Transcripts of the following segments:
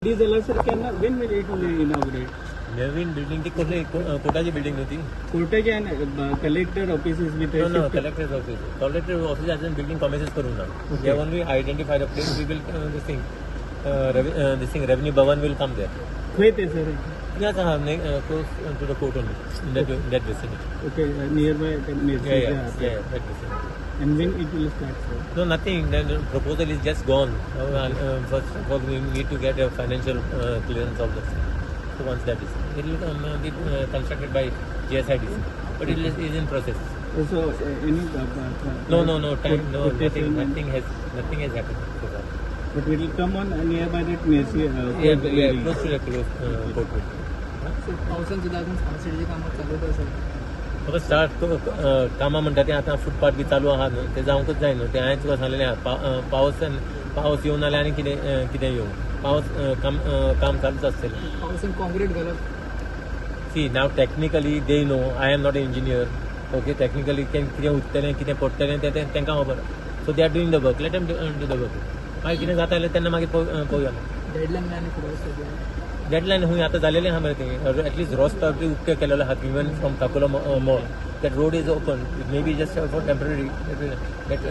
झाला सर केन्ना when will it will inaugurate? Naveen building ती कसली कोर्टाची बिल्डिंग होती. कोर्टाचे आणि collector offices with No, collector's office. Collector's office hasn't building commences करू ना. Okay. They only identify the place. We will this thing revenue bhavan will come there. खंय ते sir Yes, close to the court only in that vicinity. Okay nearby Yeah, that vicinity. and when it will start sir? No, nothing. The proposal is just gone. First of all, we need to get a financial clearance of the thing. So once that is, it will be constructed by GSIDC, but it is in process. So any No, time, no, quotation? nothing has happened so far. But it will come on nearby that Mercy Yeah, close to the court. पावसान सुद्धा अजून smart सिटीची कामं चालू आहेत sir. फक्त start कामां म्हणटा तें आतां फुटपाथ बी चालू आहा न्हू तें जावंकच जाय न्हू तें हांवें तुका सांगलेलें आहा पावस येवन जाल्यार आनी कितें येवं पावस काम चालूच आसतलें. पावसान कॉन्क्रीट घालप. सी नाव technically they know I am not a engineer okay technically कितें उरतलें कितें पडटलें तें तांकां खबर so they are doing the work let them do the work मागीर कितें जाता जाल्यार तेन्ना मागीर पळोवया. डेडलाईन आनी फुडें वचपाक डेडलायन हूंय आतां जालेलें आहा मरे तें एटलीस्ट रस्तो बी उक्ते केलेलो आहा even from Caculo mall that road is open it may be just for temporary that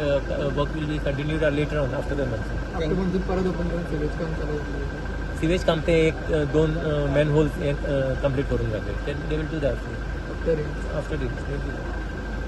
work will be continued later on after the month. After month परत ओपन करून सिवेज काम चालू होतं. सिवेज काम ते एक दोन मॅन होल्स कंप्लीट करून जाते they will do that after after